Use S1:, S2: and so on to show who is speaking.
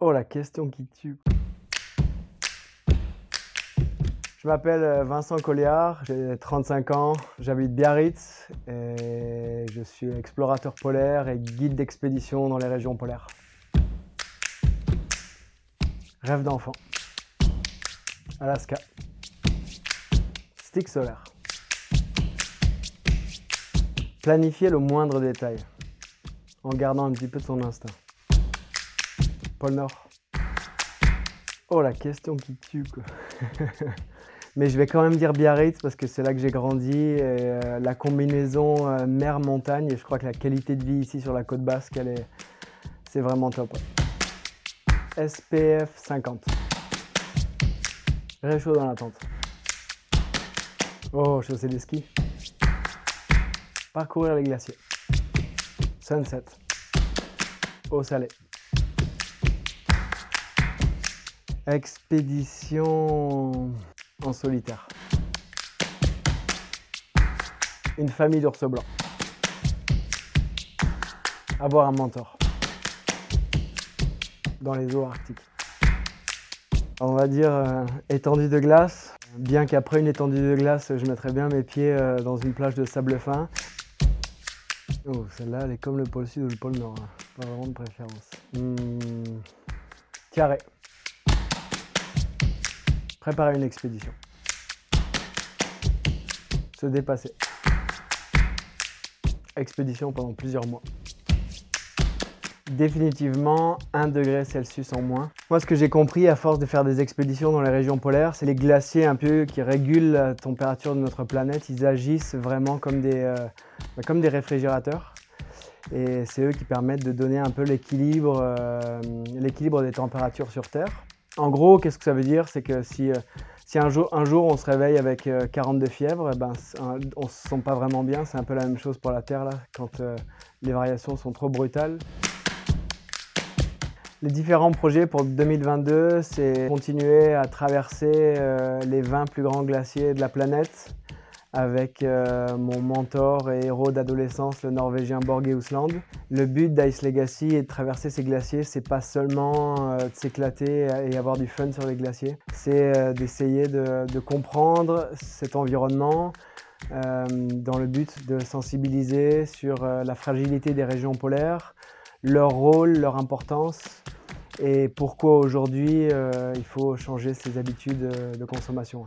S1: Oh, la question qui tue. Je m'appelle Vincent Colliard, j'ai 35 ans, j'habite Biarritz et je suis explorateur polaire et guide d'expédition dans les régions polaires. Rêve d'enfant. Alaska. Stick solaire. Planifier le moindre détail en gardant un petit peu de son instinct. Pôle Nord. Oh, la question qui tue, quoi. Mais je vais quand même dire Biarritz parce que c'est là que j'ai grandi et la combinaison mer-montagne, et je crois que la qualité de vie ici sur la côte basque, c'est vraiment top. SPF 50. Réchaud dans la tente. Oh, chausser les skis. Parcourir les glaciers. Sunset. Eau salée. Expédition en solitaire. Une famille d'ours blancs. Avoir un mentor. Dans les eaux arctiques. On va dire étendue de glace. Bien qu'après une étendue de glace, je mettrais bien mes pieds dans une plage de sable fin. Oh, celle-là, elle est comme le pôle sud ou le pôle nord. Pas vraiment de préférence. Carré. Préparer une expédition. Se dépasser. Expédition pendant plusieurs mois. Définitivement 1 degré Celsius en moins. Moi, ce que j'ai compris à force de faire des expéditions dans les régions polaires, c'est les glaciers un peu qui régulent la température de notre planète. Ils agissent vraiment comme des réfrigérateurs. Et c'est eux qui permettent de donner un peu l'équilibre des températures sur Terre. En gros, qu'est-ce que ça veut dire? C'est que si un jour on se réveille avec 40 de fièvre, on ne se sent pas vraiment bien. C'est un peu la même chose pour la Terre là, quand les variations sont trop brutales. Les différents projets pour 2022, c'est continuer à traverser les 20 plus grands glaciers de la planète avec mon mentor et héros d'adolescence, le Norvégien Børge Ousland. Le but d'Ice Legacy est de traverser ces glaciers, c'est pas seulement de s'éclater et avoir du fun sur les glaciers, c'est d'essayer de comprendre cet environnement dans le but de sensibiliser sur la fragilité des régions polaires, leur rôle, leur importance et pourquoi aujourd'hui il faut changer ses habitudes de consommation.